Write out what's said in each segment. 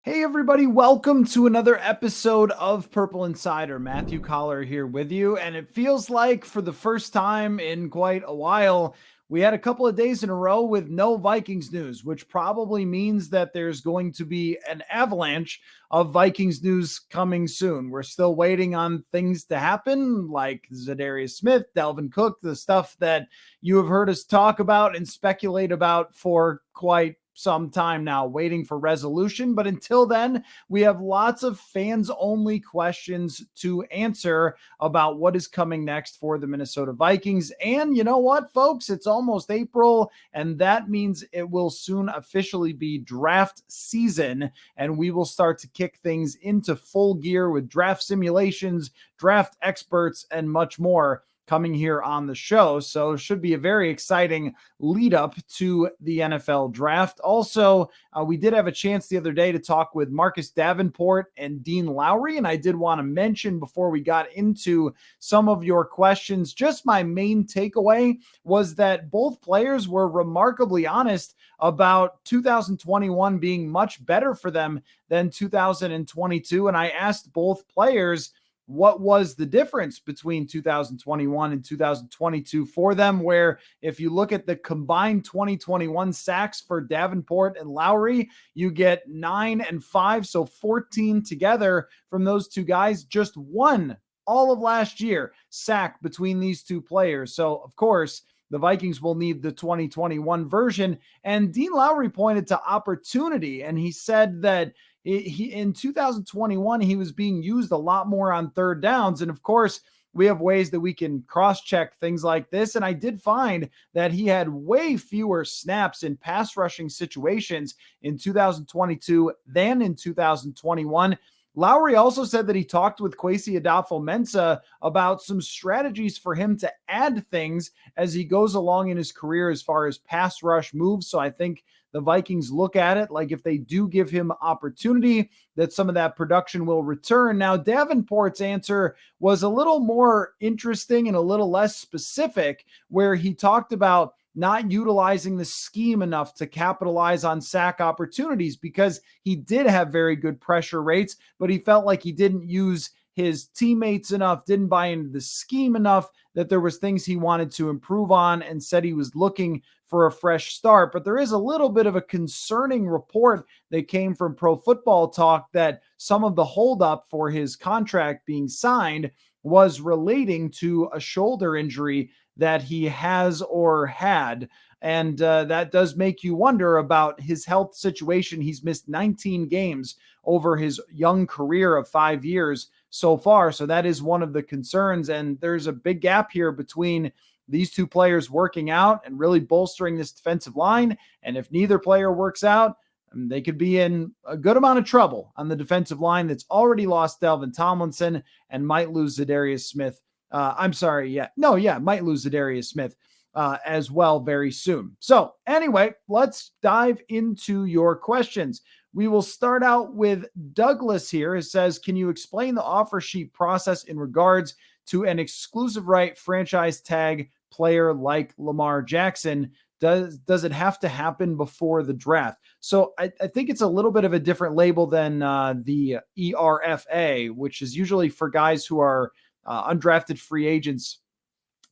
Hey, everybody, welcome to another episode of Purple Insider. Matthew Coller here with you. And it feels like for the first time in quite a while, we had a couple of days in a row with no Vikings news, which probably means that there's going to be an avalanche of Vikings news coming soon. We're still waiting on things to happen, like Zadarius Smith, Dalvin Cook, the stuff that you have heard us talk about and speculate about for quite some time now, waiting for resolution. But until then, we have lots of fans only questions to answer about what is coming next for the Minnesota Vikings. And you know what, folks? It's almost April, and that means it will soon officially be draft season, and we will start to kick things into full gear with draft simulations, draft experts, and much more coming here on the show. So it should be a very exciting lead up to the NFL draft. Also, we did have a chance the other day to talk with Marcus Davenport and Dean Lowry. And I did want to mention before we got into some of your questions, just my main takeaway was that both players were remarkably honest about 2021 being much better for them than 2022. And I asked both players, what was the difference between 2021 and 2022 for them, where if you look at the combined 2021 sacks for Davenport and Lowry, you get 9 and 5, so 14 together from those two guys, just one all of last year sack between these two players. So of course the Vikings will need the 2021 version. And Dean Lowry pointed to opportunity, and he said that he in 2021, he was being used a lot more on third downs. And of course, we have ways that we can cross-check things like this. And I did find that he had way fewer snaps in pass rushing situations in 2022 than in 2021. Lowry also said that he talked with Kwesi Adofo-Mensah about some strategies for him to add things as he goes along in his career as far as pass rush moves. So I think the Vikings look at it like if they do give him opportunity, that some of that production will return. Now, Davenport's answer was a little more interesting and a little less specific, where he talked about not utilizing the scheme enough to capitalize on sack opportunities, because he did have very good pressure rates, but he felt like he didn't use his teammates enough, didn't buy into the scheme enough, that there was things he wanted to improve on, and said he was looking for a fresh start. But there is a little bit of a concerning report that came from Pro Football Talk that some of the holdup for his contract being signed was relating to a shoulder injury that he has or had. And that does make you wonder about his health situation. He's missed 19 games over his young career of 5 years so far. So that is one of the concerns. And there's a big gap here between these two players working out and really bolstering this defensive line. And if neither player works out, they could be in a good amount of trouble on the defensive line that's already lost Dalvin Tomlinson and might lose Zadarius Smith. Might lose Zadarius Smith as well very soon. So anyway, let's dive into your questions. We will start out with Douglas here. It says, can you explain the offer sheet process in regards to an exclusive right franchise tag player like Lamar Jackson? Does it have to happen before the draft? So I think it's a little bit of a different label than the ERFA, which is usually for guys who are undrafted free agents.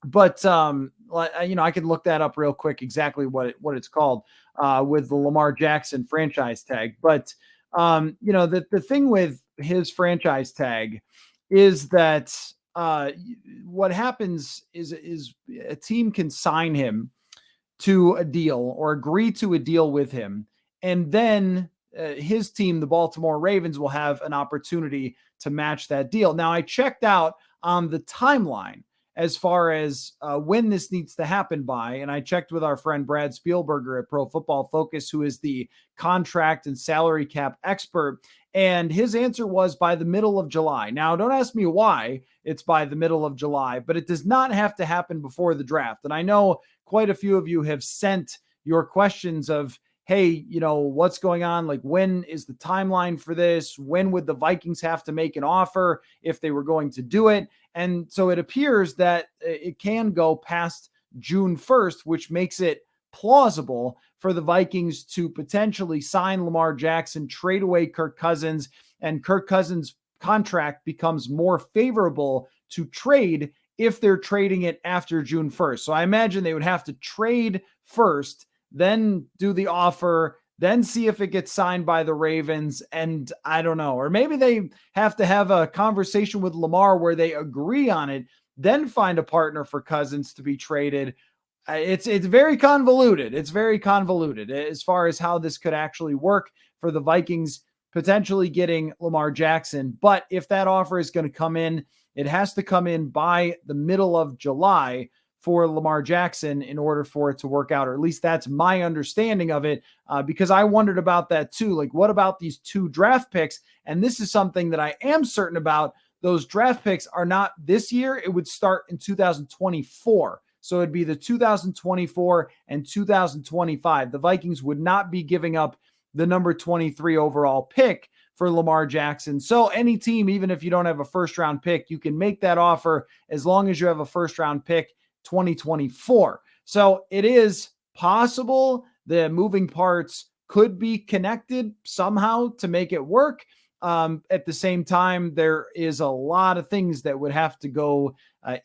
But I can look that up real quick, exactly what it's called with the Lamar Jackson franchise tag. But the thing with his franchise tag is that what happens is a team can sign him to a deal or agree to a deal with him, and then his team, the Baltimore Ravens, will have an opportunity to match that deal. Now, I checked out on the timeline as far as when this needs to happen by, and I checked with our friend Brad Spielberger at Pro Football Focus, who is the contract and salary cap expert, and his answer was by the middle of July. Now, don't ask me why it's by the middle of July, but it does not have to happen before the draft. And I know quite a few of you have sent your questions of, hey, what's going on? Like, when is the timeline for this? When would the Vikings have to make an offer if they were going to do it? And so it appears that it can go past June 1st, which makes it plausible for the Vikings to potentially sign Lamar Jackson, trade away Kirk Cousins, and Kirk Cousins' contract becomes more favorable to trade if they're trading it after June 1st. So I imagine they would have to trade first, then do the offer, then see if it gets signed by the Ravens. And I don't know, or maybe they have to have a conversation with Lamar where they agree on it, then find a partner for Cousins to be traded. It's very convoluted. It's very convoluted as far as how this could actually work for the Vikings potentially getting Lamar Jackson. But if that offer is going to come in, it has to come in by the middle of July for Lamar Jackson in order for it to work out, or at least that's my understanding of it, because I wondered about that too. Like, what about these 2 draft picks? And this is something that I am certain about. Those draft picks are not this year. It would start in 2024. So it'd be the 2024 and 2025. The Vikings would not be giving up the number 23 overall pick for Lamar Jackson. So any team, even if you don't have a first round pick, you can make that offer as long as you have a first round pick 2024. So it is possible the moving parts could be connected somehow to make it work. At the same time, there is a lot of things that would have to go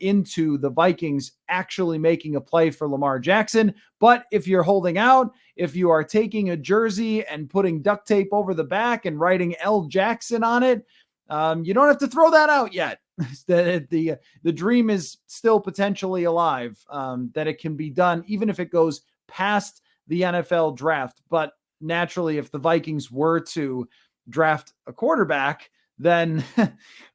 into the Vikings actually making a play for Lamar Jackson. But if you're holding out, if you are taking a jersey and putting duct tape over the back and writing L. Jackson on it, you don't have to throw that out yet. The dream is still potentially alive, that it can be done, even if it goes past the NFL draft. But naturally, if the Vikings were to draft a quarterback, then,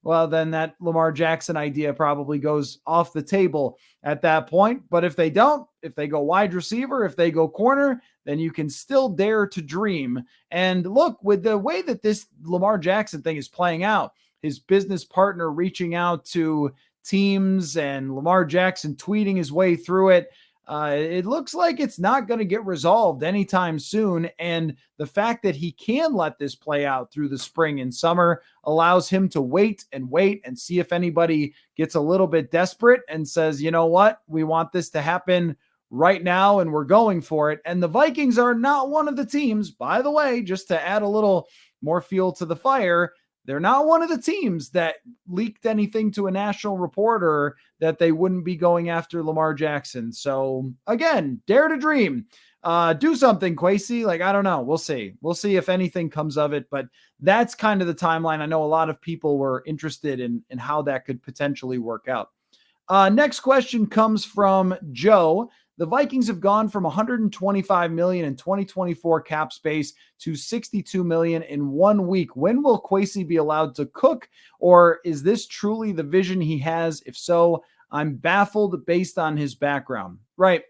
well, then that Lamar Jackson idea probably goes off the table at that point. But if they don't, if they go wide receiver, if they go corner, then you can still dare to dream. And look, with the way that this Lamar Jackson thing is playing out, his business partner reaching out to teams and Lamar Jackson tweeting his way through it, it looks like it's not going to get resolved anytime soon. And the fact that he can let this play out through the spring and summer allows him to wait and see if anybody gets a little bit desperate and says, you know what, we want this to happen right now and we're going for it. And the Vikings are not one of the teams, by the way, just to add a little more fuel to the fire, they're not one of the teams that leaked anything to a national reporter that they wouldn't be going after Lamar Jackson. So again, dare to dream, do something, Kwesi. Like, I don't know. We'll see. We'll see if anything comes of it, but that's kind of the timeline. I know a lot of people were interested in how that could potentially work out. Next question comes from Joe. The Vikings have gone from $125 million in 2024 cap space to $62 million in 1 week. When will Kwesi be allowed to cook, or is this truly the vision he has? If so, I'm baffled based on his background. Right.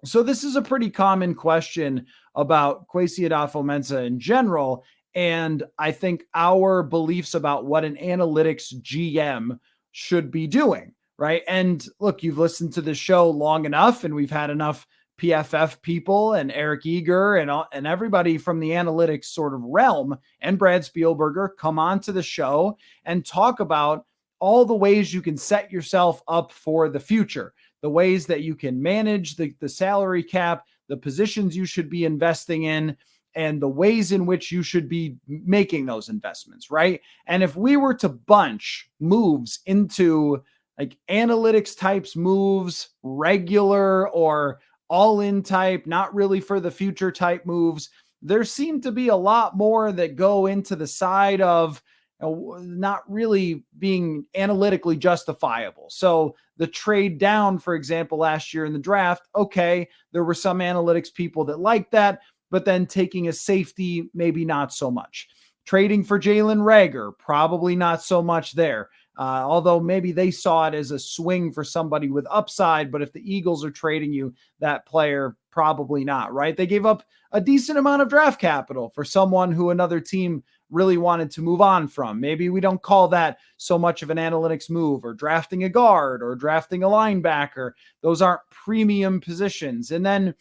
So this is a pretty common question about Kwesi Adofo-Mensah in general, and I think our beliefs about what an analytics GM should be doing. Right. And look, you've listened to the show long enough, and we've had enough PFF people and Eric Eager and everybody from the analytics sort of realm and Brad Spielberger come on to the show and talk about all the ways you can set yourself up for the future, the ways that you can manage the salary cap, the positions you should be investing in, and the ways in which you should be making those investments. Right. And if we were to bunch moves into like analytics types moves, regular or all-in type, not really for the future type moves, there seem to be a lot more that go into the side of not really being analytically justifiable. So the trade down, for example, last year in the draft, okay, there were some analytics people that liked that, but then taking a safety, maybe not so much. Trading for Jalen Reagor, probably not so much there. Although maybe they saw it as a swing for somebody with upside, but if the Eagles are trading you that player, probably not, right? They gave up a decent amount of draft capital for someone who another team really wanted to move on from. Maybe we don't call that so much of an analytics move, or drafting a guard or drafting a linebacker. Those aren't premium positions. And then,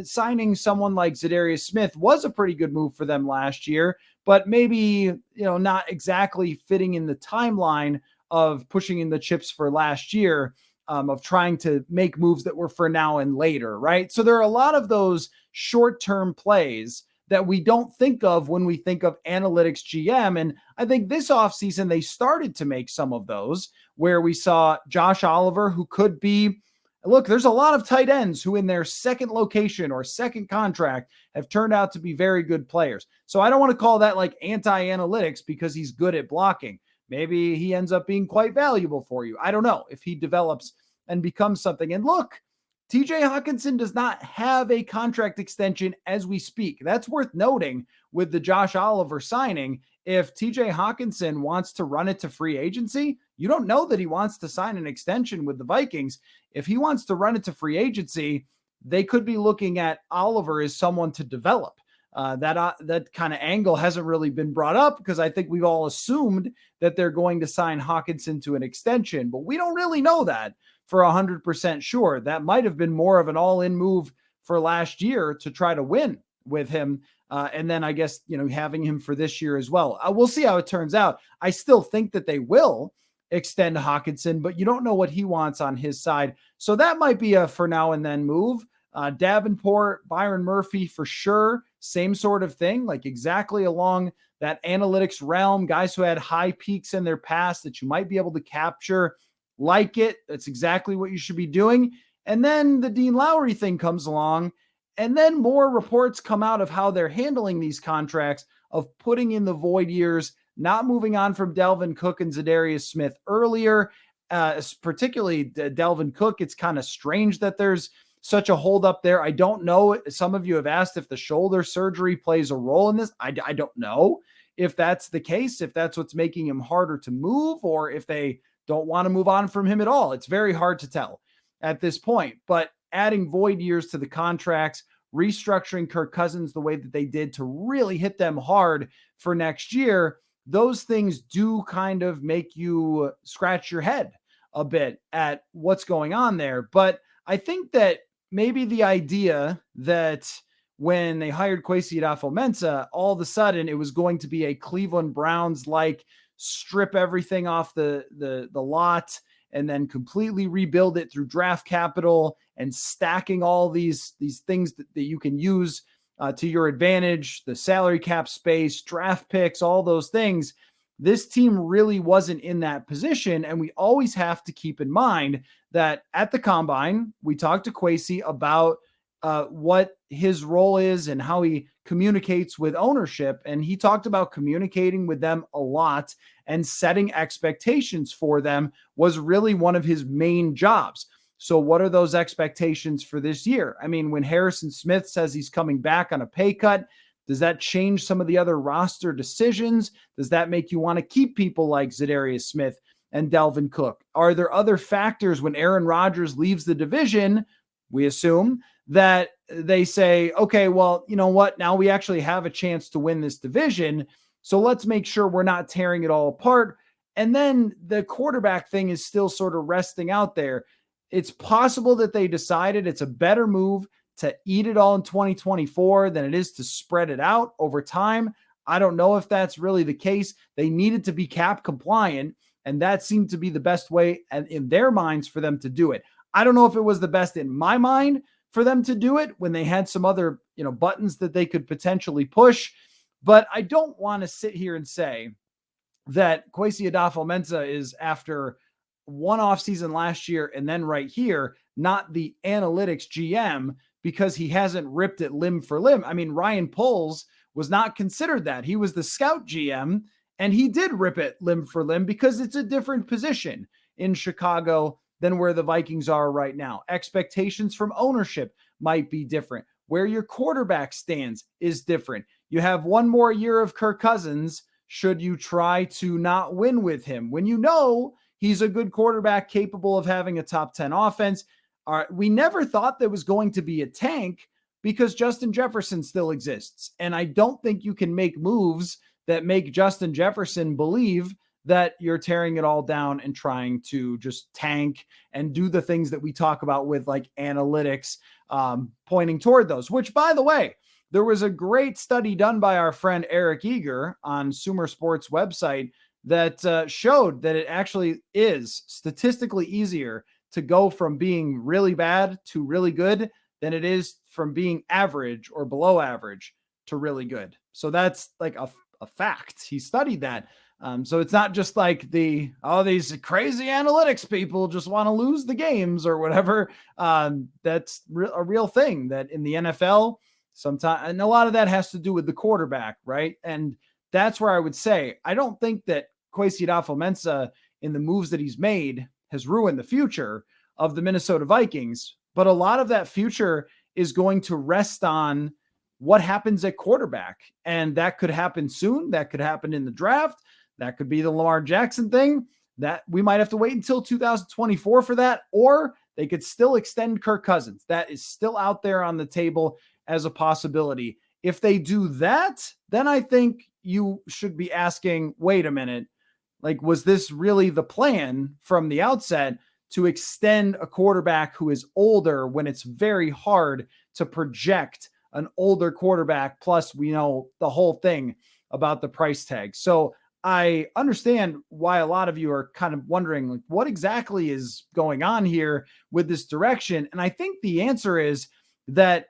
signing someone like Zadarius Smith was a pretty good move for them last year, but maybe, not exactly fitting in the timeline of pushing in the chips for last year. of trying to make moves that were for now and later, right? So there are a lot of those short-term plays that we don't think of when we think of analytics GM. And I think this offseason, they started to make some of those where we saw Josh Oliver, who could be, look, there's a lot of tight ends who in their second location or second contract have turned out to be very good players. So I don't want to call that like anti-analytics because he's good at blocking. Maybe he ends up being quite valuable for you. I don't know if he develops and becomes something. And look, TJ Hawkinson does not have a contract extension as we speak. That's worth noting with the Josh Oliver signing. If TJ Hawkinson wants to run it to free agency, you don't know that he wants to sign an extension with the Vikings. If he wants to run it to free agency, they could be looking at Oliver as someone to develop. That kind of angle hasn't really been brought up because I think we've all assumed that they're going to sign Hawkinson to an extension, but we don't really know that for 100% sure. That might have been more of an all-in move for last year to try to win with him. And then I guess, having him for this year as well. We'll see how it turns out. I still think that they will extend Hawkinson, but you don't know what he wants on his side. So that might be a for now and then move. Davenport, Byron Murphy for sure. Same sort of thing, like exactly along that analytics realm, guys who had high peaks in their past that you might be able to capture. Like it. That's exactly what you should be doing. And then the Dean Lowry thing comes along, and then more reports come out of how they're handling these contracts, of putting in the void years, not moving on from Dalvin Cook and Zadarius Smith earlier, particularly Dalvin Cook. It's kind of strange that there's such a hold up there. I don't know. Some of you have asked if the shoulder surgery plays a role in this. I don't know if that's the case, if that's what's making him harder to move, or if they don't want to move on from him at all. It's very hard to tell at this point, but adding void years to the contracts, restructuring Kirk Cousins the way that they did to really hit them hard for next year, those things do kind of make you scratch your head a bit at what's going on there. But I think that maybe the idea that when they hired Kwesi Adofo-Mensah, all of a sudden it was going to be a Cleveland Browns-like strip everything off the lot and then completely rebuild it through draft capital and stacking all these things that you can use to your advantage, the salary cap space, draft picks, all those things. This team really wasn't in that position. And we always have to keep in mind that at the combine, we talked to Kwesi about what his role is and how he communicates with ownership. And he talked about communicating with them a lot, and setting expectations for them was really one of his main jobs. So what are those expectations for this year? I mean, when Harrison Smith says he's coming back on a pay cut, does that change some of the other roster decisions? Does that make you want to keep people like Zadarius Smith and Dalvin Cook? Are there other factors when Aaron Rodgers leaves the division, we assume, that they say, okay, well, you know what? Now we actually have a chance to win this division. So let's make sure we're not tearing it all apart. And then the quarterback thing is still sort of resting out there. It's possible that they decided it's a better move to eat it all in 2024 than it is to spread it out over time. I don't know if that's really the case. They needed to be cap compliant, and that seemed to be the best way in their minds for them to do it. I don't know if it was the best in my mind for them to do it when they had some other, buttons that they could potentially push. But I don't want to sit here and say that Kwesi Adofo-Mensah is, after one offseason last year and then right here, not the analytics GM because he hasn't ripped it limb for limb. I mean, Ryan Poles was not considered that. He was the scout GM, and he did rip it limb for limb because it's a different position in Chicago than where the Vikings are right now. Expectations from ownership might be different. Where your quarterback stands is different. You have one more year of Kirk Cousins should you try to not win with him, when you know he's a good quarterback capable of having a top 10 offense. We never thought there was going to be a tank because Justin Jefferson still exists. And I don't think you can make moves that make Justin Jefferson believe that you're tearing it all down and trying to just tank and do the things that we talk about with like analytics, pointing toward those, which, by the way, there was a great study done by our friend Eric Eager on Sumer Sports website that showed that it actually is statistically easier to go from being really bad to really good than it is from being average or below average to really good. So that's like a fact. He studied that. So it's not just like these crazy analytics people just want to lose the games or whatever. That's a real thing that in the NFL sometimes, and a lot of that has to do with the quarterback, right? And that's where I would say, I don't think that Kwesi Adofo-Mensah in the moves that he's made has ruined the future of the Minnesota Vikings, but a lot of that future is going to rest on what happens at quarterback. And that could happen soon. That could happen in the draft. That could be the Lamar Jackson thing. That we might have to wait until 2024 for that, or they could still extend Kirk Cousins. That is still out there on the table as a possibility. If they do that, then I think you should be asking, wait a minute, like, was this really the plan from the outset to extend a quarterback who is older when it's very hard to project an older quarterback? Plus, we know the whole thing about the price tag. So I understand why a lot of you are kind of wondering, like, what exactly is going on here with this direction? And I think the answer is that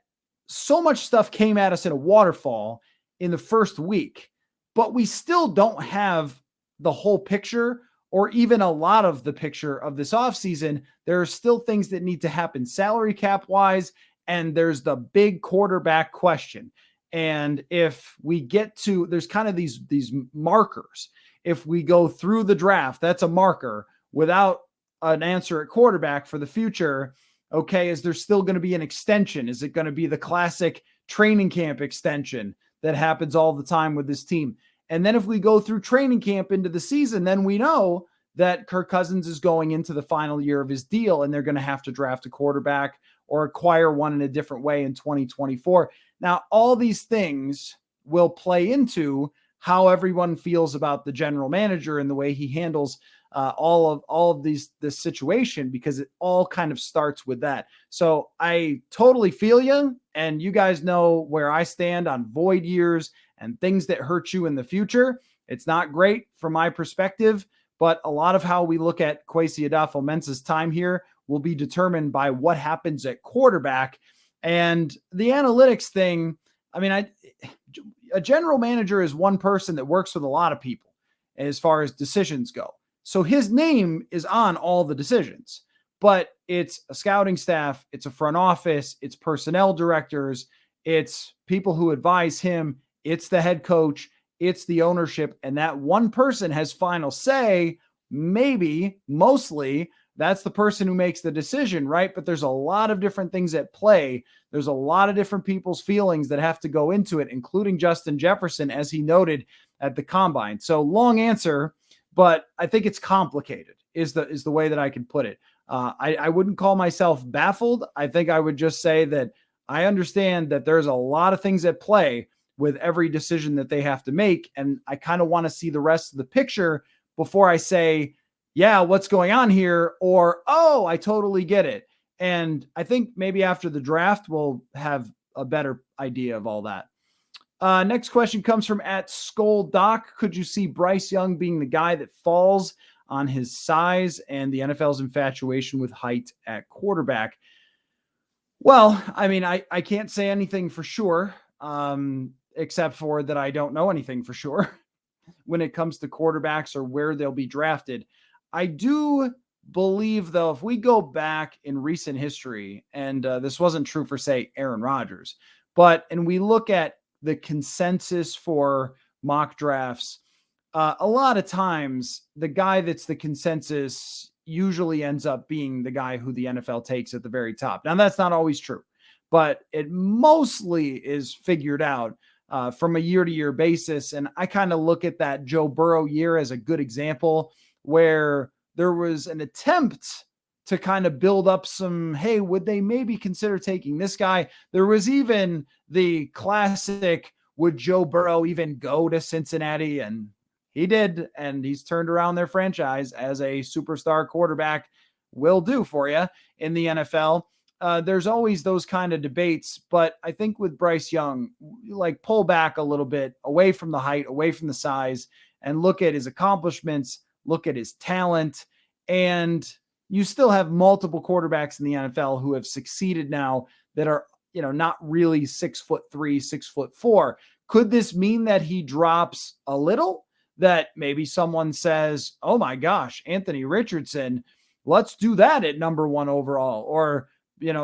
so much stuff came at us in a waterfall in the first week, but we still don't have the whole picture or even a lot of the picture of this offseason. There are still things that need to happen salary cap wise, and there's the big quarterback question. And if we get to, there's kind of these markers. If we go through the draft, that's a marker without an answer at quarterback for the future. Okay, is there still going to be an extension? Is it going to be the classic training camp extension that happens all the time with this team? And then if we go through training camp into the season, then we know that Kirk Cousins is going into the final year of his deal, and they're going to have to draft a quarterback or acquire one in a different way in 2024. Now, all these things will play into how everyone feels about the general manager and the way he handles all of this situation, because it all kind of starts with that. So I totally feel you, and you guys know where I stand on void years and things that hurt you in the future. It's not great from my perspective, but a lot of how we look at Kwesi Adofo-Mensah's time here will be determined by what happens at quarterback. And the analytics thing, I mean, a general manager is one person that works with a lot of people as far as decisions go. So his name is on all the decisions, but it's a scouting staff, it's a front office, it's personnel directors, it's people who advise him, it's the head coach, it's the ownership, and that one person has final say. Maybe, mostly, that's the person who makes the decision, right? But there's a lot of different things at play. There's a lot of different people's feelings that have to go into it, including Justin Jefferson, as he noted at the combine. So long answer, but I think it's complicated is the way that I can put it. I wouldn't call myself baffled. I think I would just say that I understand that there's a lot of things at play with every decision that they have to make. And I kind of want to see the rest of the picture before I say, yeah, what's going on here? Or, oh, I totally get it. And I think maybe after the draft, we'll have a better idea of all that. Next question comes from @SkullDoc. Could you see Bryce Young being the guy that falls on his size and the NFL's infatuation with height at quarterback? Well, I mean, I can't say anything for sure, except for that I don't know anything for sure when it comes to quarterbacks or where they'll be drafted. I do believe, though, if we go back in recent history, and this wasn't true for, say, Aaron Rodgers, and we look at the consensus for mock drafts, a lot of times the guy that's the consensus usually ends up being the guy who the NFL takes at the very top. Now, that's not always true, but it mostly is figured out from a year-to-year basis. And I kind of look at that Joe Burrow year as a good example, where there was an attempt to kind of build up some, hey, would they maybe consider taking this guy? There was even the classic, would Joe Burrow even go to Cincinnati? And he did, and he's turned around their franchise, as a superstar quarterback will do for you in the NFL. There's always those kind of debates, but I think with Bryce Young, like, pull back a little bit away from the height, away from the size, and look at his accomplishments, look at his talent. And you still have multiple quarterbacks in the NFL who have succeeded now that are, not really 6'3", 6'4". Could this mean that he drops a little? That maybe someone says, oh my gosh, Anthony Richardson, let's do that at number 1 overall. Or,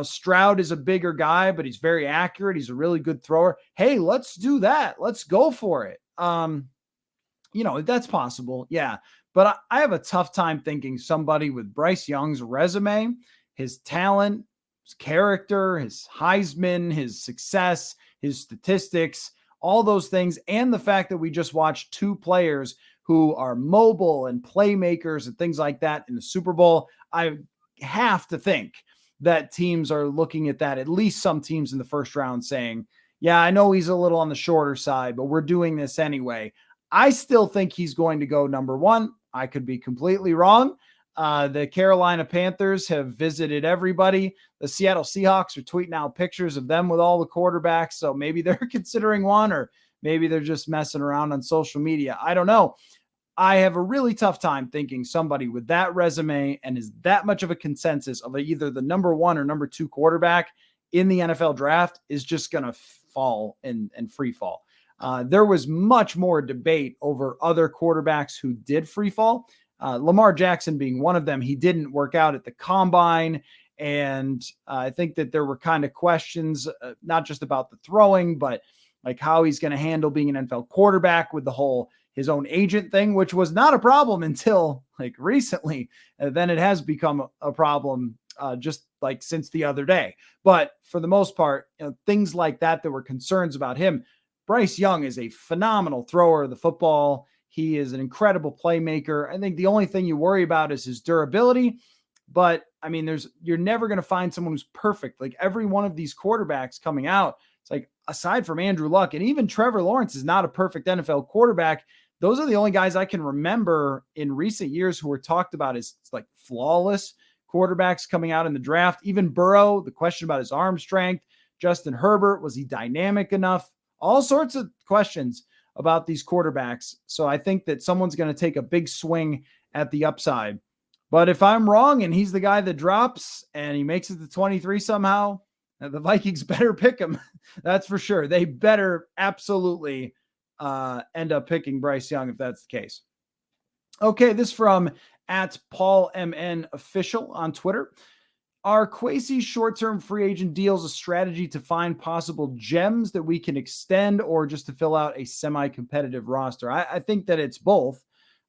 Stroud is a bigger guy, but he's very accurate. He's a really good thrower. Hey, let's do that. Let's go for it. That's possible. Yeah. But I have a tough time thinking somebody with Bryce Young's resume, his talent, his character, his Heisman, his success, his statistics, all those things, and the fact that we just watched 2 players who are mobile and playmakers and things like that in the Super Bowl. I have to think that teams are looking at that, at least some teams in the first round, saying, yeah, I know he's a little on the shorter side, but we're doing this anyway. I still think he's going to go number 1. I could be completely wrong. The Carolina Panthers have visited everybody. The Seattle Seahawks are tweeting out pictures of them with all the quarterbacks. So maybe they're considering one, or maybe they're just messing around on social media. I don't know. I have a really tough time thinking somebody with that resume and is that much of a consensus of either the number 1 or number 2 quarterback in the NFL draft is just going to fall and free fall. There was much more debate over other quarterbacks who did free fall. Lamar Jackson being one of them. He didn't work out at the combine. And I think that there were kind of questions, not just about the throwing, but like how he's going to handle being an NFL quarterback with the whole his own agent thing, which was not a problem until like recently. Then it has become a problem just like since the other day. But for the most part, things like that were concerns about him. Bryce Young is a phenomenal thrower of the football. He is an incredible playmaker. I think the only thing you worry about is his durability. But I mean, you're never going to find someone who's perfect. Like every one of these quarterbacks coming out, it's like aside from Andrew Luck and even Trevor Lawrence is not a perfect NFL quarterback. Those are the only guys I can remember in recent years who were talked about as like flawless quarterbacks coming out in the draft. Even Burrow, the question about his arm strength. Justin Herbert, was he dynamic enough? All sorts of questions about these quarterbacks. So I think that someone's going to take a big swing at the upside. But if I'm wrong and he's the guy that drops and he makes it to 23 somehow, the Vikings better pick him. That's for sure. They better absolutely end up picking Bryce Young if that's the case. Okay, this from @PaulMN official on Twitter. Are Kwesi short-term free agent deals a strategy to find possible gems that we can extend or just to fill out a semi-competitive roster? I think that it's both,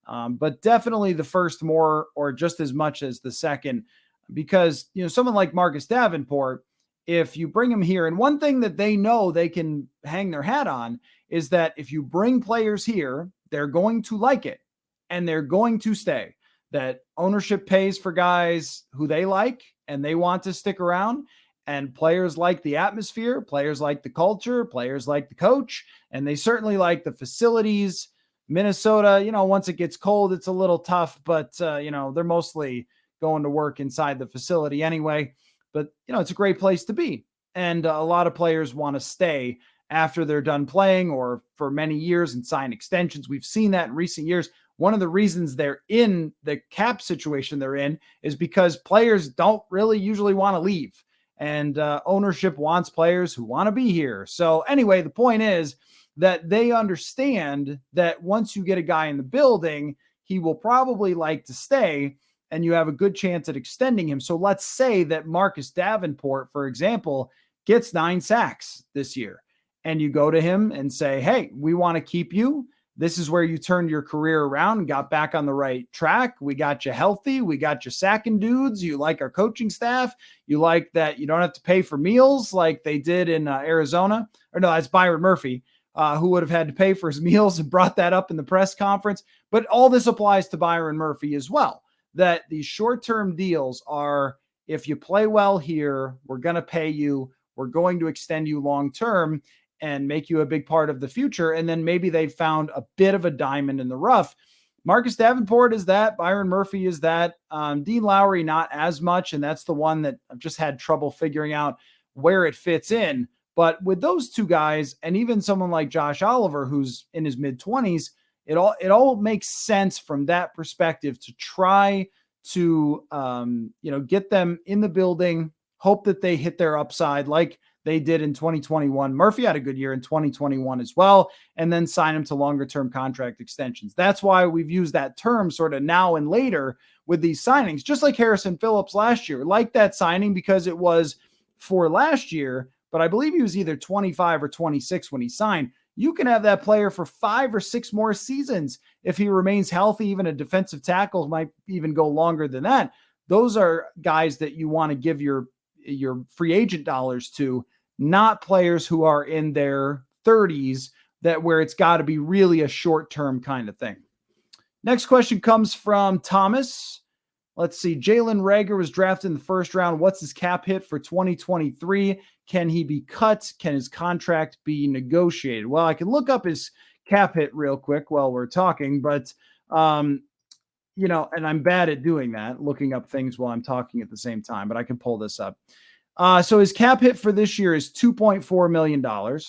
but definitely the first more or just as much as the second, because someone like Marcus Davenport, if you bring him here, and one thing that they know they can hang their hat on is that if you bring players here, they're going to like it and they're going to stay. That ownership pays for guys who they like and they want to stick around, and players like the atmosphere, players like the culture, players like the coach, and they certainly like the facilities. Minnesota, once it gets cold, it's a little tough, but they're mostly going to work inside the facility anyway. But it's a great place to be, and a lot of players want to stay after they're done playing or for many years and sign extensions. We've seen that in recent years. One of the reasons they're in the cap situation they're in is because players don't really usually want to leave, and ownership wants players who want to be here. So anyway, the point is that they understand that once you get a guy in the building, he will probably like to stay and you have a good chance at extending him. So let's say that Marcus Davenport, for example, gets 9 sacks this year, and you go to him and say, hey, we want to keep you. This is where you turned your career around and got back on the right track. We got you healthy. We got you sacking dudes. You like our coaching staff. You like that you don't have to pay for meals like they did in Arizona. Or no, that's Byron Murphy, who would have had to pay for his meals and brought that up in the press conference. But all this applies to Byron Murphy as well, that these short-term deals are, if you play well here, we're going to pay you. We're going to extend you long-term and make you a big part of the future. And then maybe they found a bit of a diamond in the rough. Marcus Davenport is that. Byron Murphy is that. Dean Lowry, not as much. And that's the one that I've just had trouble figuring out where it fits in. But with those two guys, and even someone like Josh Oliver, who's in his mid-20s, it all makes sense from that perspective to try to, get them in the building, hope that they hit their upside like they did in 2021. Murphy had a good year in 2021 as well, and then sign him to longer term contract extensions. That's why we've used that term sort of now and later with these signings, just like Harrison Phillips last year. Like that signing because it was for last year, but I believe he was either 25 or 26 when he signed. You can have that player for 5 or 6 more seasons if he remains healthy. Even a defensive tackle might even go longer than that. Those are guys that you want to give your free agent dollars to, not players who are in their 30s where it's got to be really a short-term kind of thing. Next question comes from Thomas. Let's see. Jalen Reagor was drafted in the first round. What's his cap hit for 2023? Can he be cut? Can his contract be negotiated? Well, I can look up his cap hit real quick while we're talking, but, and I'm bad at doing that, looking up things while I'm talking at the same time, but I can pull this up. So his cap hit for this year is $2.4 million,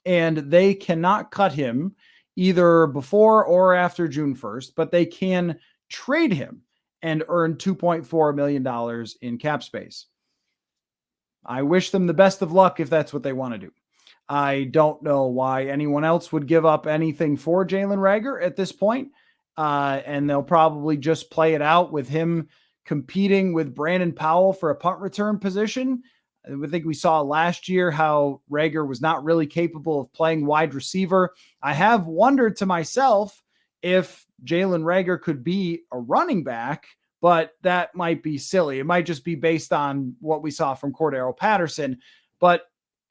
and they cannot cut him either before or after June 1st, but they can trade him and earn $2.4 million in cap space. I wish them the best of luck if that's what they want to do. I don't know why anyone else would give up anything for Jalen Reagor at this point. And they'll probably just play it out with him competing with Brandon Powell for a punt return position. I think we saw last year how Reagor was not really capable of playing wide receiver. I have wondered to myself if Jalen Reagor could be a running back, but that might be silly. It might just be based on what we saw from Cordero Patterson. But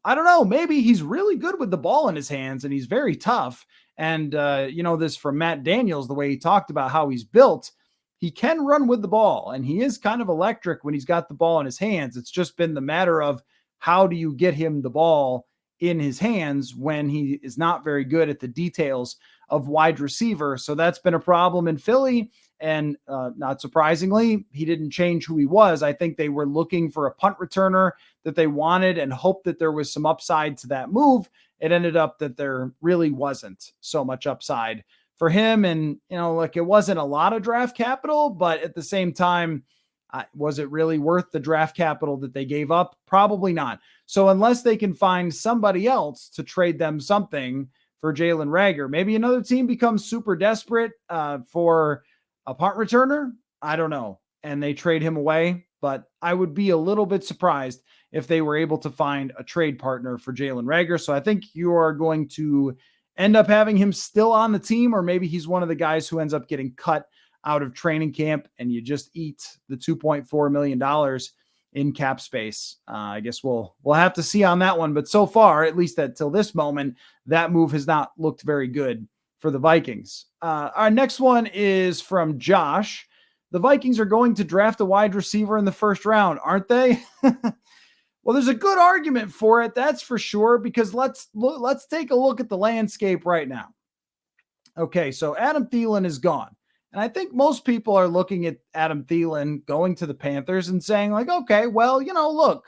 I don't know. Maybe he's really good with the ball in his hands and he's very tough. And, this from Matt Daniels, the way he talked about how he's built, he can run with the ball and he is kind of electric when he's got the ball in his hands. It's just been the matter of how do you get him the ball in his hands when he is not very good at the details of wide receiver. So that's been a problem in Philly. And not surprisingly, he didn't change who he was. I think they were looking for a punt returner that they wanted and hoped that there was some upside to that move. It ended up that there really wasn't so much upside for him. And, it wasn't a lot of draft capital, but at the same time, was it really worth the draft capital that they gave up? Probably not. So unless they can find somebody else to trade them something for Jalen Reagor, maybe another team becomes super desperate for a punt returner, I don't know, and they trade him away, but I would be a little bit surprised if they were able to find a trade partner for Jalen Reagor. So I think you are going to end up having him still on the team, or maybe he's one of the guys who ends up getting cut out of training camp and you just eat the $2.4 million in cap space. I guess we'll have to see on that one, but so far, at least till this moment, that move has not looked very good for the Vikings. Our next one is from Josh. The Vikings are going to draft a wide receiver in the first round, aren't they? Well, there's a good argument for it, that's for sure, because let's take a look at the landscape right now. Okay, so Adam Thielen is gone. And I think most people are looking at Adam Thielen going to the Panthers and saying like, okay, well, look,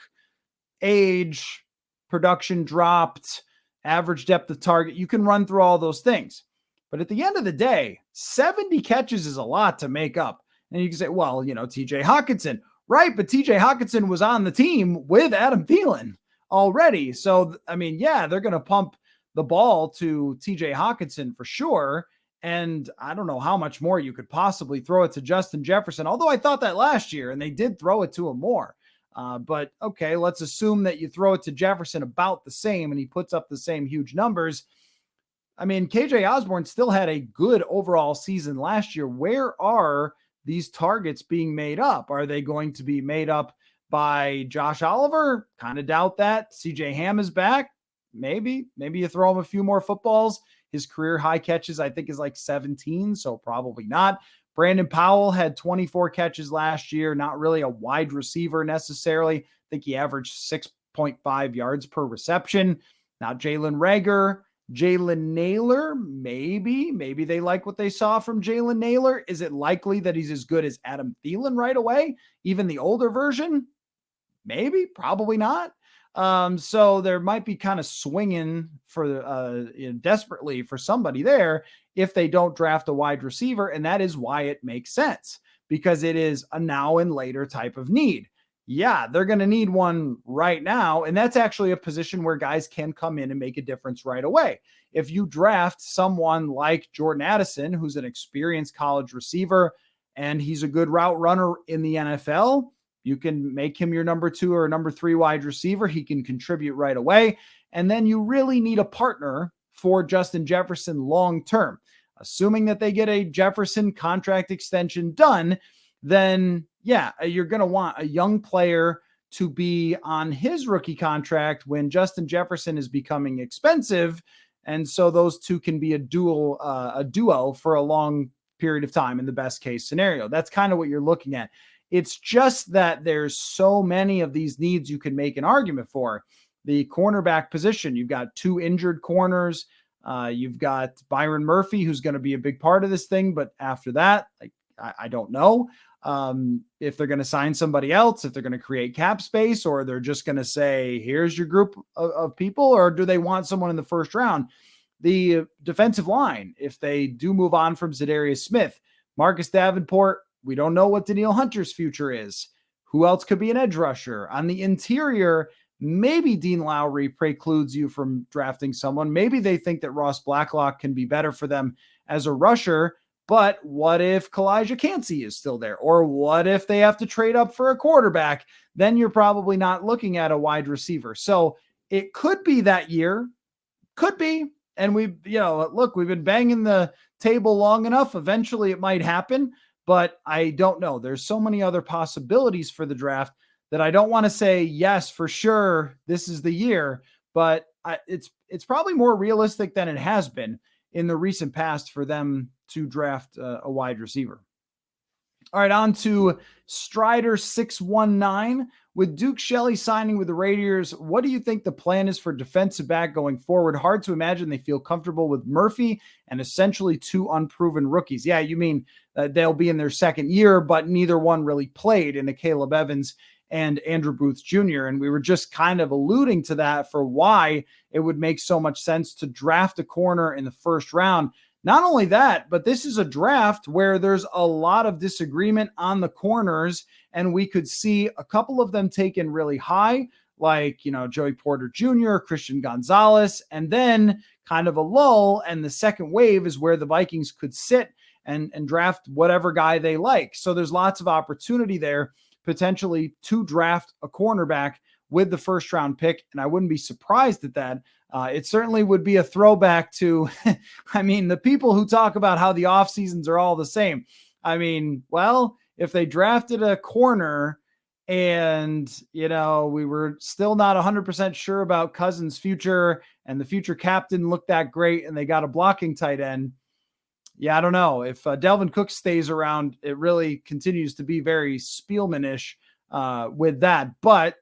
age, production dropped, average depth of target, you can run through all those things. But at the end of the day, 70 catches is a lot to make up. And you can say, well, TJ Hockenson, right? But TJ Hockenson was on the team with Adam Thielen already. So, they're going to pump the ball to TJ Hockenson for sure. And I don't know how much more you could possibly throw it to Justin Jefferson, although I thought that last year and they did throw it to him more. But okay, let's assume that you throw it to Jefferson about the same and he puts up the same huge numbers. KJ Osborne still had a good overall season last year. Where are these targets being made up? Are they going to be made up by Josh Oliver? Kind of doubt that. CJ Ham is back. Maybe you throw him a few more footballs. His career high catches, I think, is like 17, so probably not. Brandon Powell had 24 catches last year, not really a wide receiver necessarily. I think he averaged 6.5 yards per reception. Now Jalen Reagor, Jalen Nailor, maybe they like what they saw from Jalen Nailor. Is it likely that he's as good as Adam Thielen right away? Even the older version? Maybe, probably not. So there might be kind of swinging for desperately for somebody there if they don't draft a wide receiver, and that is why it makes sense. because it is a now and later type of need. Yeah, they're going to need one right now. And that's actually a position where guys can come in and make a difference right away. If you draft someone like Jordan Addison, who's an experienced college receiver, and he's a good route runner in the NFL, you can make him your number 2 or number 3 wide receiver. He can contribute right away. And then you really need a partner for Justin Jefferson long term. Assuming that they get a Jefferson contract extension done, then yeah, you're going to want a young player to be on his rookie contract when Justin Jefferson is becoming expensive. And so those two can be a duo for a long period of time in the best case scenario. That's kind of what you're looking at. It's just that there's so many of these needs you can make an argument for. The cornerback position, you've got 2 injured corners. You've got Byron Murphy, who's going to be a big part of this thing. But after that, like, I don't know if they're going to sign somebody else, if they're going to create cap space, or they're just going to say, here's your group of people, or do they want someone in the first round? The defensive line, if they do move on from Za'Darius Smith, Marcus Davenport, we don't know what Danielle Hunter's future is. Who else could be an edge rusher? On the interior, maybe Dean Lowry precludes you from drafting someone. Maybe they think that Ross Blacklock can be better for them as a rusher. But what if Kalijah Cansey is still there? Or what if they have to trade up for a quarterback? Then you're probably not looking at a wide receiver. So it could be that year. Could be. And we've been banging the table long enough. Eventually it might happen, but I don't know. There's so many other possibilities for the draft that I don't want to say, yes, for sure, this is the year, but it's probably more realistic than it has been in the recent past for them to draft a wide receiver. All right, on to Strider619. With Duke Shelley signing with the Raiders, what do you think the plan is for defensive back going forward? Hard to imagine they feel comfortable with Murphy and essentially 2 unproven rookies. Yeah, you mean they'll be in their second year, but neither one really played in the Caleb Evans and Andrew Booth Jr. And we were just kind of alluding to that for why it would make so much sense to draft a corner in the first round. Not only that, but this is a draft where there's a lot of disagreement on the corners, and we could see a couple of them taken really high, like, Joey Porter Jr., Christian Gonzalez, and then kind of a lull. And the second wave is where the Vikings could sit and draft whatever guy they like. So there's lots of opportunity there potentially to draft a cornerback with the first round pick. And I wouldn't be surprised at that. It certainly would be a throwback to, the people who talk about how the off seasons are all the same. If they drafted a corner and, we were still not 100% sure about Cousins' future and the future cap didn't look that great and they got a blocking tight end. Yeah, I don't know. If Delvin Cook stays around, it really continues to be very Spielman-ish with that. But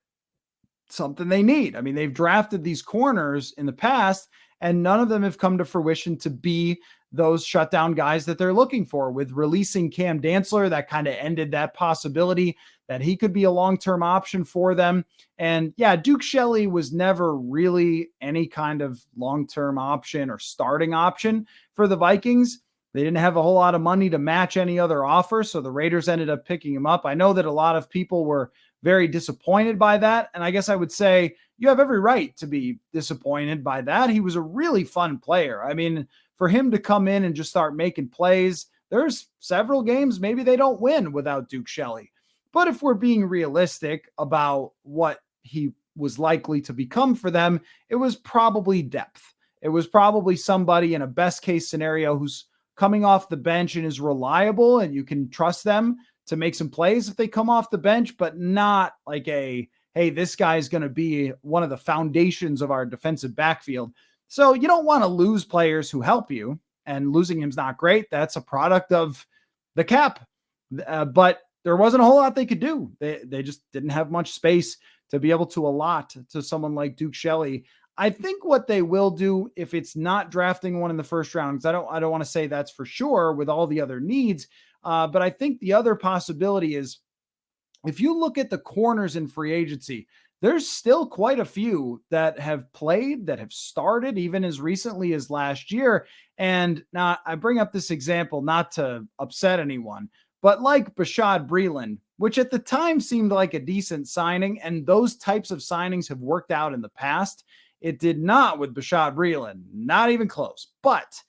something they need. They've drafted these corners in the past, and none of them have come to fruition to be those shutdown guys that they're looking for. With releasing Cam Dantzler, that kind of ended that possibility that he could be a long-term option for them. And yeah, Duke Shelley was never really any kind of long-term option or starting option for the Vikings. They didn't have a whole lot of money to match any other offer, so the Raiders ended up picking him up. I know that a lot of people were very disappointed by that, and I guess I would say you have every right to be disappointed by that. He was a really fun player. For him to come in and just start making plays, there's several games maybe they don't win without Duke Shelley. But if we're being realistic about what he was likely to become for them, it was probably depth. It was probably somebody in a best case scenario who's coming off the bench and is reliable, and you can trust them to make some plays if they come off the bench, but not like hey, this guy is going to be one of the foundations of our defensive backfield. So you don't want to lose players who help you, and losing him's not great. That's a product of the cap. But there wasn't a whole lot they could do. They just didn't have much space to be able to allot to someone like Duke Shelley. I think what they will do, if it's not drafting one in the first round, because I don't want to say that's for sure with all the other needs, but I think the other possibility is if you look at the corners in free agency, there's still quite a few that have played, that have started even as recently as last year. And now I bring up this example not to upset anyone, But like Bashaud Breeland, which at the time seemed like a decent signing, and those types of signings have worked out in the past, it did not with Bashaud Breeland, not even close. But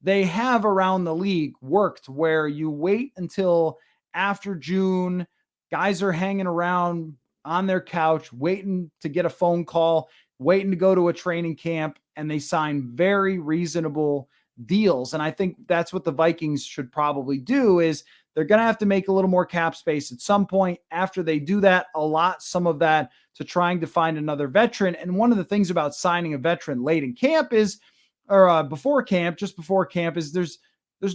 they have around the league worked where you wait until after June, guys are hanging around on their couch, waiting to get a phone call, waiting to go to a training camp, and they sign very reasonable deals. And I think that's what the Vikings should probably do is they're going to have to make a little more cap space at some point. After they do that, some of that to trying to find another veteran. And one of the things about signing a veteran late in camp is, or before camp, just before camp, is there's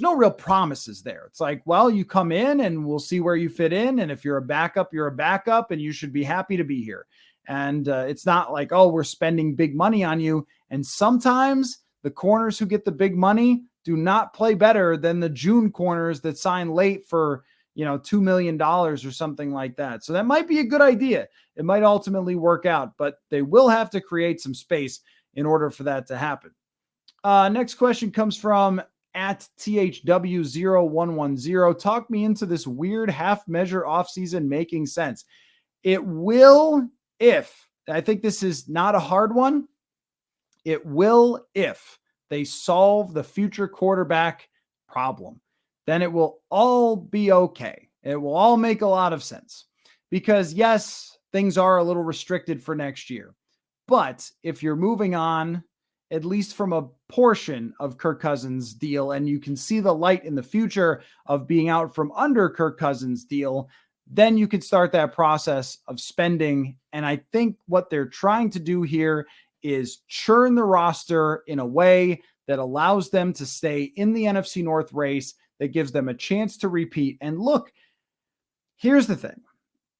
no real promises there. It's like, well, you come in and we'll see where you fit in. And if you're a backup, you're a backup and you should be happy to be here. And it's not like, oh, we're spending big money on you. And sometimes the corners who get the big money do not play better than the June corners that sign late for, $2 million or something like that. So that might be a good idea. It might ultimately work out, but they will have to create some space in order for that to happen. Next question comes from at THW0110. Talk me into this weird half measure offseason making sense. It will if, I think this is not a hard one. It will if they solve the future quarterback problem. Then it will all be okay. It will all make a lot of sense. Because yes, things are a little restricted for next year. But if you're moving on, at least from a portion of Kirk Cousins' deal, and you can see the light in the future of being out from under Kirk Cousins' deal, then you can start that process of spending. And I think what they're trying to do here is churn the roster in a way that allows them to stay in the NFC North race, that gives them a chance to repeat. And look, here's the thing.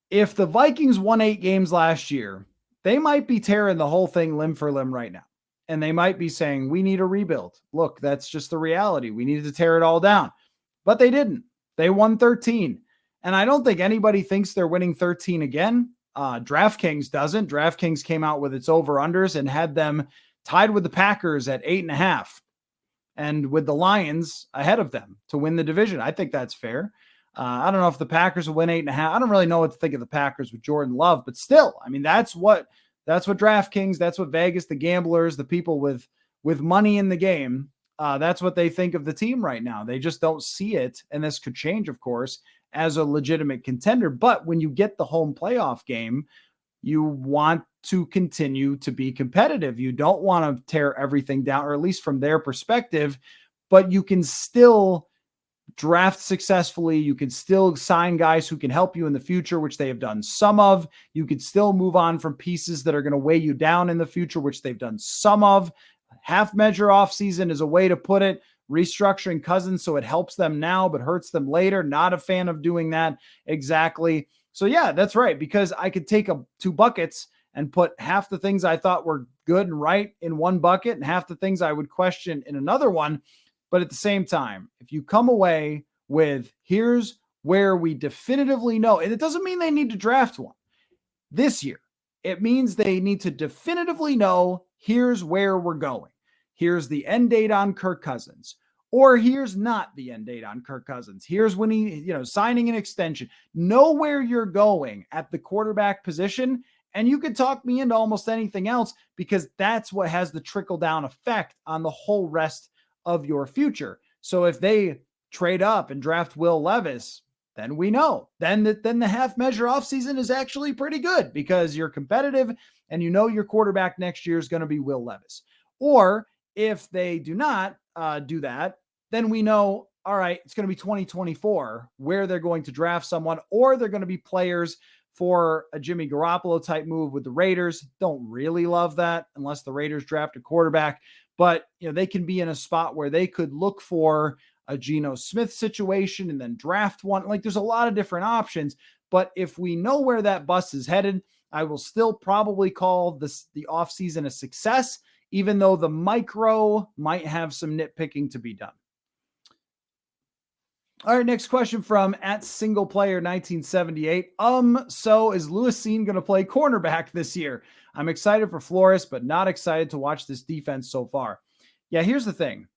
If the Vikings won 8 games last year, they might be tearing the whole thing limb for limb right now. And they might be saying, we need a rebuild. Look, that's just the reality. We needed to tear it all down. But they didn't. They won 13. And I don't think anybody thinks they're winning 13 again. DraftKings doesn't. DraftKings came out with its over-unders and had them tied with the Packers at 8.5 and with the Lions ahead of them to win the division. I think that's fair. I don't know if the Packers will win 8.5. I don't really know what to think of the Packers with Jordan Love, but still, I mean, that's what DraftKings, that's what Vegas, the gamblers, the people with money in the game, that's what they think of the team right now. They just don't see it, and this could change, of course, as a legitimate contender. But when you get the home playoff game, you want to continue to be competitive. You don't want to tear everything down, or at least from their perspective, but you can still draft successfully. You can still sign guys who can help you in the future, which they have done some of. You could still move on from pieces that are going to weigh you down in the future, which they've done some of. Half measure offseason is a way to put it. Restructuring Cousins so it helps them now but hurts them later. Not a fan of doing that exactly. So yeah, that's right, because I could take 2 buckets and put half the things I thought were good and right in one bucket and half the things I would question in another one. But at the same time, if you come away with here's where we definitively know, and it doesn't mean they need to draft one this year. It means they need to definitively know here's where we're going. Here's the end date on Kirk Cousins, or here's not the end date on Kirk Cousins. Here's when he, signing an extension. Know where you're going at the quarterback position, and you could talk me into almost anything else, because that's what has the trickle down effect on the whole rest of your future. So if they trade up and draft Will Levis, then we know. Then the half measure offseason is actually pretty good, because you're competitive and you know your quarterback next year is going to be Will Levis. Or if they do not do that, then we know, all right, it's going to be 2024 where they're going to draft someone, or they're going to be players for a Jimmy Garoppolo type move with the Raiders. Don't really love that unless the Raiders draft a quarterback, but they can be in a spot where they could look for a Geno Smith situation and then draft one. Like, there's a lot of different options, but if we know where that bus is headed, I will still probably call the offseason a success, even though the micro might have some nitpicking to be done. All right, next question from at single player 1978. So is Lewis Cine going to play cornerback this year? I'm excited for Flores, but not excited to watch this defense so far. Yeah, here's the thing.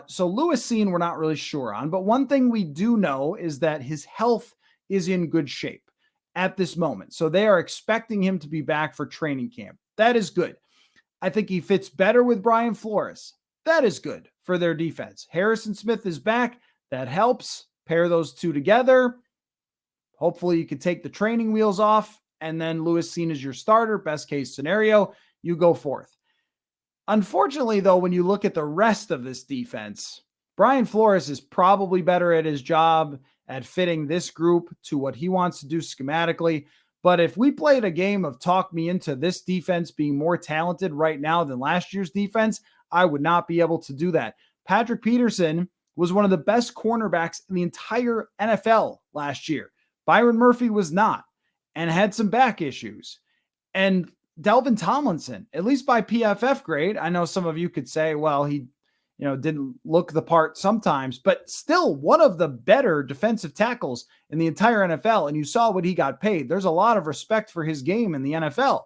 So Lewis Cine, we're not really sure on, but one thing we do know is that his health is in good shape at this moment. So they are expecting him to be back for training camp. That is good. I think he fits better with Brian Flores. That is good for their defense. Harrison Smith is back. That helps. Pair those two together. Hopefully you could take the training wheels off, and then Lewis Cine is your starter. Best case scenario, you go forth. Unfortunately, though, when you look at the rest of this defense, Brian Flores is probably better at his job at fitting this group to what he wants to do schematically. But if we played a game of talk me into this defense being more talented right now than last year's defense, I would not be able to do that. Patrick Peterson was one of the best cornerbacks in the entire NFL last year. Byron Murphy was not, and had some back issues. And Delvin Tomlinson, at least by PFF grade, I know some of you could say, well, he didn't look the part sometimes, but still one of the better defensive tackles in the entire NFL. And you saw what he got paid. There's a lot of respect for his game in the NFL.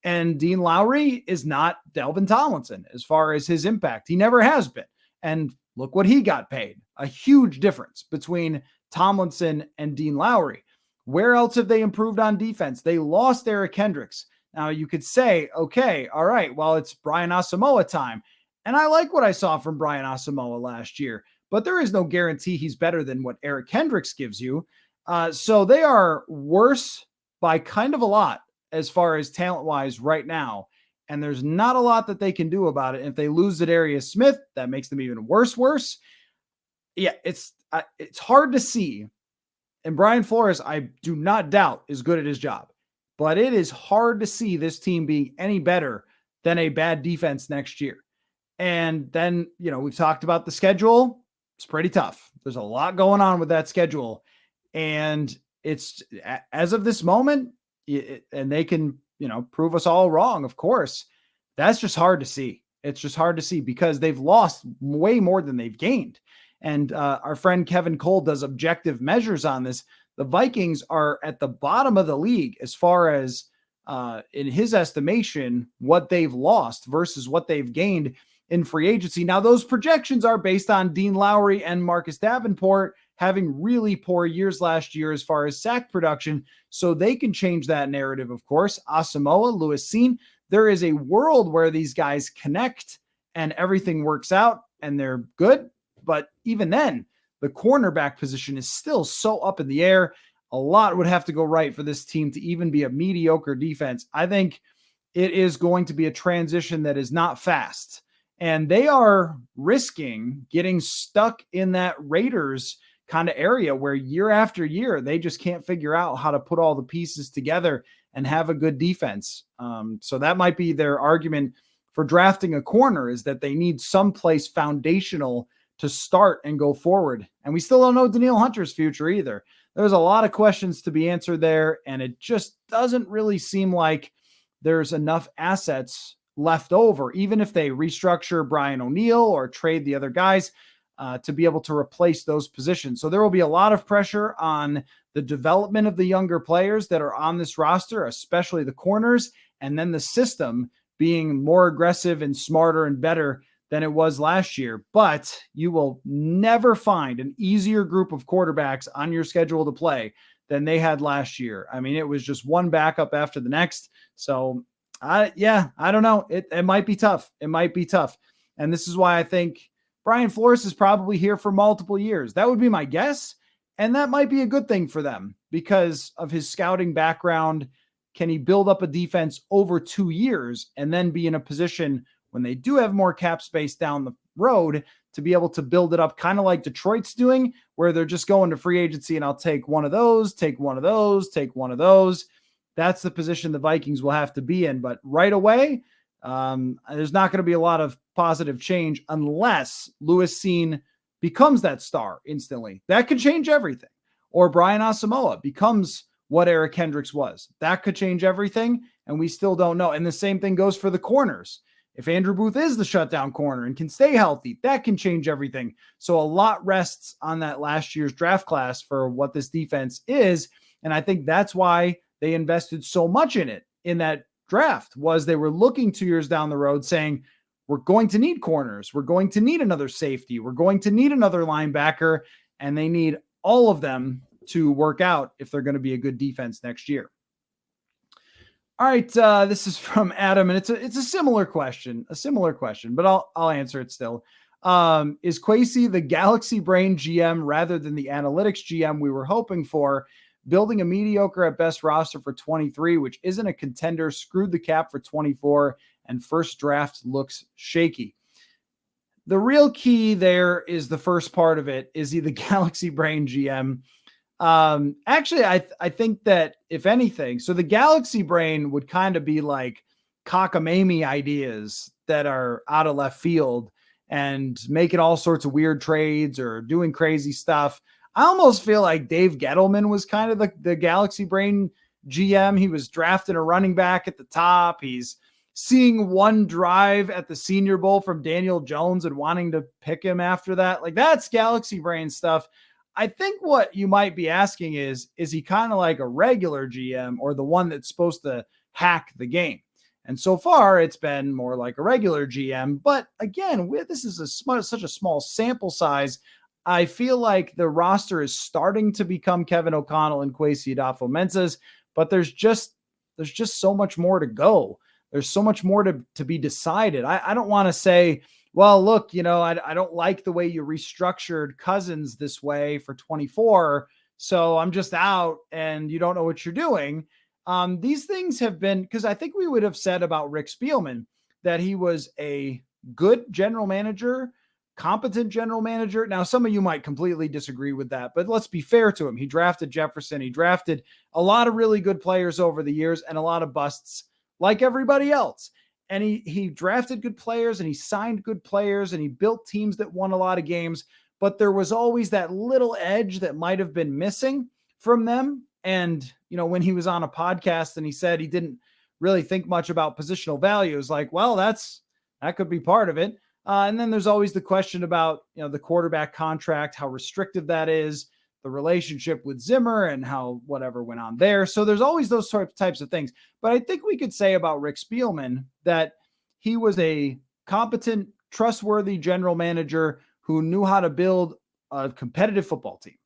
And Dean Lowry is not Delvin Tomlinson as far as his impact. He never has been. And look what he got paid. A huge difference between Tomlinson and Dean Lowry. Where else have they improved on defense? They lost Eric Kendricks. Now you could say, okay, all right, well, it's Brian Asamoah time. And I like what I saw from Brian Asamoah last year, but there is no guarantee he's better than what Eric Kendricks gives you. So they are worse by kind of a lot as far as talent-wise right now. And there's not a lot that they can do about it. If they lose Zadarius Smith, that makes them even worse. Yeah, it's hard to see. And Brian Flores, I do not doubt, is good at his job. But it is hard to see this team being any better than a bad defense next year. And then, we've talked about the schedule. It's pretty tough. There's a lot going on with that schedule. And it's, as of this moment, and they can, prove us all wrong, of course, that's just hard to see. It's just hard to see because they've lost way more than they've gained. And our friend Kevin Cole does objective measures on this. The Vikings are at the bottom of the league as far as, in his estimation, what they've lost versus what they've gained in free agency. Now, those projections are based on Dean Lowry and Marcus Davenport having really poor years last year as far as sack production, so they can change that narrative, of course. Asamoah, Lewis Cine, there is a world where these guys connect and everything works out and they're good, but even then, the cornerback position is still so up in the air. A lot would have to go right for this team to even be a mediocre defense. I think it is going to be a transition that is not fast. And they are risking getting stuck in that Raiders kind of area where year after year, they just can't figure out how to put all the pieces together and have a good defense. So that might be their argument for drafting a corner, is that they need someplace foundational to start and go forward. And we still don't know Danielle Hunter's future either. There's a lot of questions to be answered there, and it just doesn't really seem like there's enough assets left over, even if they restructure Brian O'Neill or trade the other guys to be able to replace those positions. So there will be a lot of pressure on the development of the younger players that are on this roster, especially the corners, and then the system being more aggressive and smarter and better than it was last year. But you will never find an easier group of quarterbacks on your schedule to play than they had last year. I mean, it was just one backup after the next. So I don't know. It might be tough. It might be tough. And this is why I think Brian Flores is probably here for multiple years. That would be my guess. And that might be a good thing for them because of his scouting background. Can he build up a defense over 2 years and then be in a position when they do have more cap space down the road to be able to build it up, kind of like Detroit's doing, where they're just going to free agency and I'll take one of those, take one of those, take one of those. That's the position the Vikings will have to be in. But right away, there's not going to be a lot of positive change unless Lewis Cine becomes that star instantly. That could change everything. Or Brian Asamoah becomes what Eric Kendricks was. That could change everything, and we still don't know. And the same thing goes for the corners. If Andrew Booth is the shutdown corner and can stay healthy, that can change everything. So a lot rests on that last year's draft class for what this defense is. And I think that's why they invested so much in it in that draft, was they were looking 2 years down the road saying, we're going to need corners. We're going to need another safety. We're going to need another linebacker, and they need all of them to work out if they're going to be a good defense next year. All right, this is from Adam, and it's a similar question, but I'll answer it still. Is Kwesi the Galaxy Brain GM rather than the analytics GM we were hoping for? Building a mediocre at best roster for 23, which isn't a contender, screwed the cap for 24, and first draft looks shaky. The real key there is the first part of it. Is he the Galaxy Brain GM? Actually, I think that if anything, so the Galaxy Brain would kind of be like cockamamie ideas that are out of left field and making all sorts of weird trades or doing crazy stuff. I almost feel like Dave Gettleman was kind of the Galaxy Brain GM. He was drafting a running back at the top. He's seeing one drive at the Senior Bowl from Daniel Jones and wanting to pick him after that. Like, that's Galaxy Brain stuff. I think what you might be asking is he kind of like a regular GM or the one that's supposed to hack the game? And so far, it's been more like a regular GM. But again, this is such a small sample size. I feel like the roster is starting to become Kevin O'Connell and Kwesi Adofo-Mensah's, but there's just so much more to go. There's so much more to be decided. I don't want to say, well, look, I don't like the way you restructured Cousins this way for 24, so I'm just out and you don't know what you're doing. These things have been, because I think we would have said about Rick Spielman that he was a good general manager, competent general manager. Now, some of you might completely disagree with that, but let's be fair to him. He drafted Jefferson. He drafted a lot of really good players over the years and a lot of busts like everybody else. And he drafted good players and he signed good players and he built teams that won a lot of games, but there was always that little edge that might have been missing from them. And, when he was on a podcast and he said he didn't really think much about positional values, like, well, that could be part of it. And then there's always the question about, the quarterback contract, how restrictive that is, the relationship with Zimmer and how whatever went on there. So there's always those types of things. But I think we could say about Rick Spielman that he was a competent, trustworthy general manager who knew how to build a competitive football team.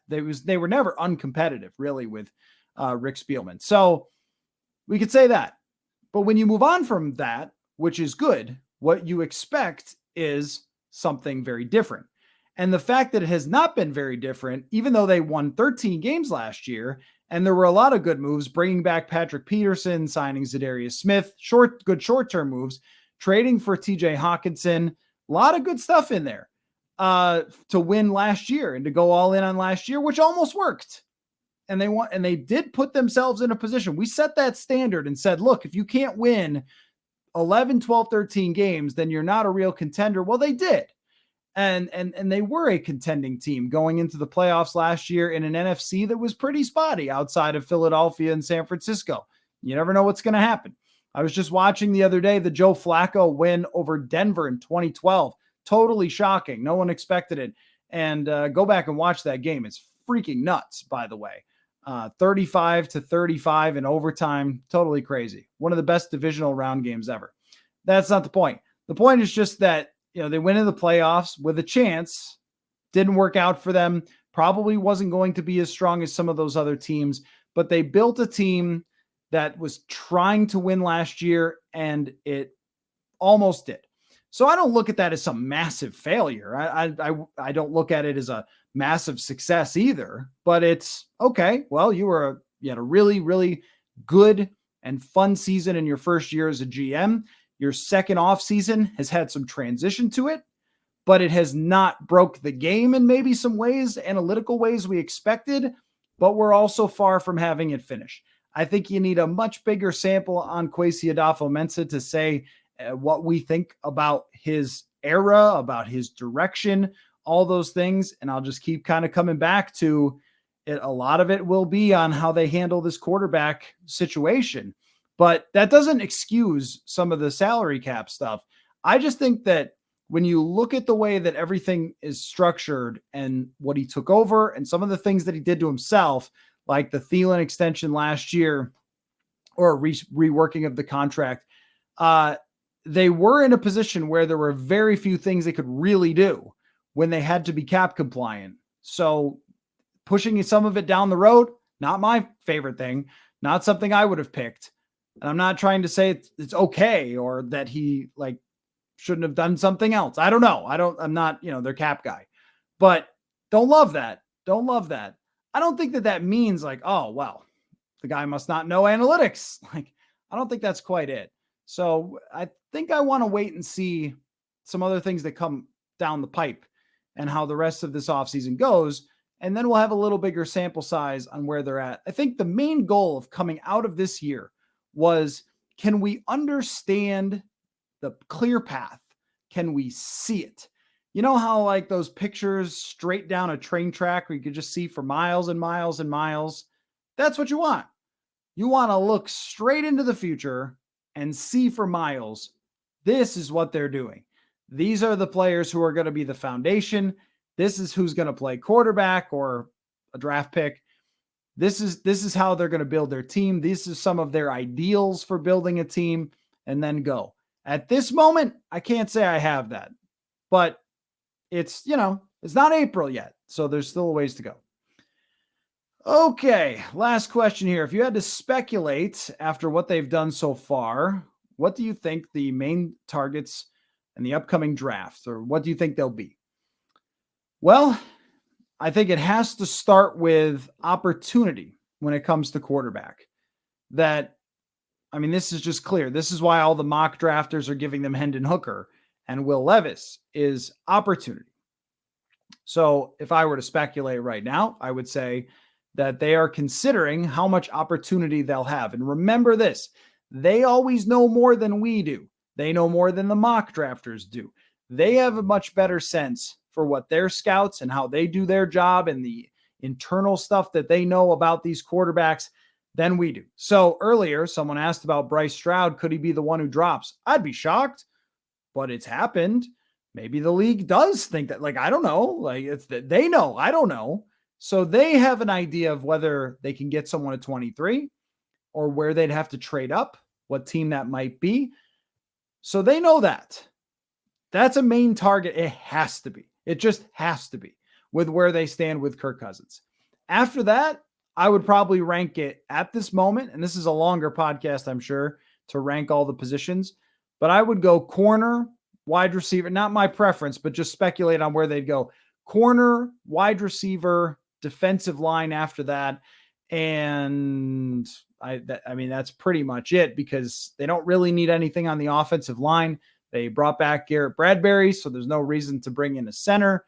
They were never uncompetitive, really, with Rick Spielman. So we could say that. But when you move on from that, which is good, what you expect is something very different. And the fact that it has not been very different, even though they won 13 games last year, and there were a lot of good moves, bringing back Patrick Peterson, signing Zadarius Smith, good short-term moves, trading for TJ Hawkinson, a lot of good stuff in there to win last year and to go all in on last year, which almost worked. And they did put themselves in a position. We set that standard and said, look, if you can't win 11, 12, 13 games, then you're not a real contender. Well, they did. And they were a contending team going into the playoffs last year in an NFC that was pretty spotty outside of Philadelphia and San Francisco. You never know what's going to happen. I was just watching the other day the Joe Flacco win over Denver in 2012. Totally shocking. No one expected it. And go back and watch that game. It's freaking nuts, by the way. 35-35 in overtime. Totally crazy. One of the best divisional round games ever. That's not the point. The point is just that, they went into the playoffs with a chance. Didn't work out for them. Probably wasn't going to be as strong as some of those other teams, but they built a team that was trying to win last year, and it almost did. So I don't look at that as some massive failure. I don't look at it as a massive success either, but it's okay. Well, you had a really, really good and fun season in your first year as a GM. Your second offseason has had some transition to it, but it has not broke the game in maybe some ways, analytical ways we expected, but we're also far from having it finished. I think you need a much bigger sample on Kwesi Adofo-Mensah to say what we think about his era, about his direction, all those things. And I'll just keep kind of coming back to it. A lot of it will be on how they handle this quarterback situation. But that doesn't excuse some of the salary cap stuff. I just think that when you look at the way that everything is structured and what he took over and some of the things that he did to himself, like the Thielen extension last year or reworking of the contract, they were in a position where there were very few things they could really do when they had to be cap compliant. So pushing some of it down the road, not my favorite thing, not something I would have picked. And I'm not trying to say it's okay or that he like shouldn't have done something else. I don't know. I'm not, their cap guy, but don't love that. Don't love that. I don't think that means like, oh, well, the guy must not know analytics. Like, I don't think that's quite it. So I think I want to wait and see some other things that come down the pipe and how the rest of this offseason goes. And then we'll have a little bigger sample size on where they're at. I think the main goal of coming out of this year was, can we understand the clear path? Can we see it? You know how like those pictures straight down a train track where you could just see for miles and miles and miles? That's what you want. You want to look straight into the future and see for miles. This is what they're doing. These are the players who are going to be the foundation. This is who's going to play quarterback or a draft pick. This is how they're going to build their team. These are some of their ideals for building a team, and then go. At this moment, I can't say I have that, but it's not April yet. So there's still a ways to go. Okay, last question here. If you had to speculate after what they've done so far, what do you think the main targets in the upcoming draft, or what do you think they'll be? Well, I think it has to start with opportunity when it comes to quarterback. This is just clear. This is why all the mock drafters are giving them Hendon Hooker and Will Levis, is opportunity. So if I were to speculate right now, I would say that they are considering how much opportunity they'll have. And remember this, they always know more than we do. They know more than the mock drafters do. They have a much better sense for what their scouts and how they do their job and the internal stuff that they know about these quarterbacks than we do. So earlier, someone asked about Bryce Stroud. Could he be the one who drops? I'd be shocked, but it's happened. Maybe the league does think that, I don't know, it's that they know, I don't know. So they have an idea of whether they can get someone at 23 or where they'd have to trade up, what team that might be. So they know that. That's a main target. It has to be. It just has to be with where they stand with Kirk Cousins. After that, I would probably rank it at this moment, and this is a longer podcast, I'm sure, to rank all the positions, but I would go corner, wide receiver, not my preference, but just speculate on where they'd go. Corner, wide receiver, defensive line after that. And that's pretty much it, because they don't really need anything on the offensive line. They brought back Garrett Bradbury, so there's no reason to bring in a center.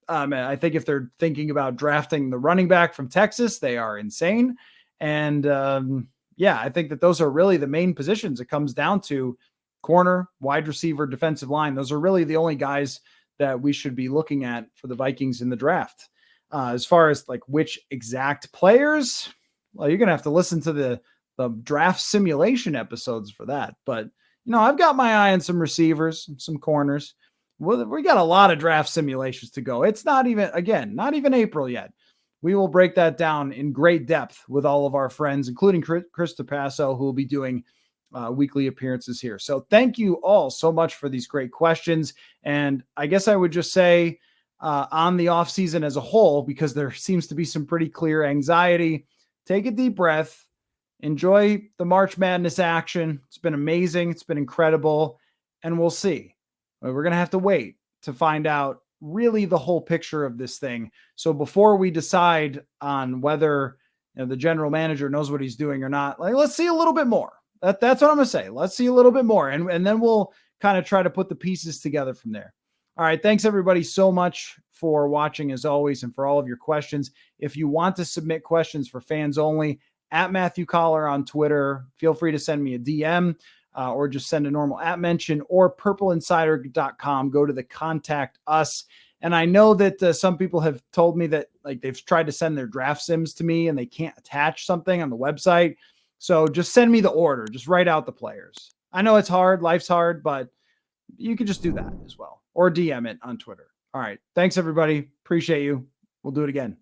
I think if they're thinking about drafting the running back from Texas, they are insane. And I think that those are really the main positions. It comes down to corner, wide receiver, defensive line. Those are really the only guys that we should be looking at for the Vikings in the draft. As far as which exact players, well, you're going to have to listen to the draft simulation episodes for that. But, I've got my eye on some receivers, some corners. Well, we got a lot of draft simulations to go. It's not even April yet. We will break that down in great depth with all of our friends, including Chris DePasso, who will be doing weekly appearances here. So thank you all so much for these great questions. And I guess I would just say on the offseason as a whole, because there seems to be some pretty clear anxiety, take a deep breath, enjoy the March Madness action. It's been amazing. It's been incredible. And we'll see. We're going to have to wait to find out really the whole picture of this thing. So before we decide on whether the general manager knows what he's doing or not, let's see a little bit more. That's what I'm going to say. Let's see a little bit more. And then we'll kind of try to put the pieces together from there. All right. Thanks everybody so much for watching as always, and for all of your questions. If you want to submit questions for fans only, at Matthew Coller on Twitter, feel free to send me a DM or just send a normal @mention, or purpleinsider.com. Go to the contact us. And I know that some people have told me that they've tried to send their draft sims to me and they can't attach something on the website. So just send me the order. Just write out the players. I know it's hard. Life's hard, but you can just do that as well, or DM it on Twitter. All right. Thanks everybody. Appreciate you. We'll do it again.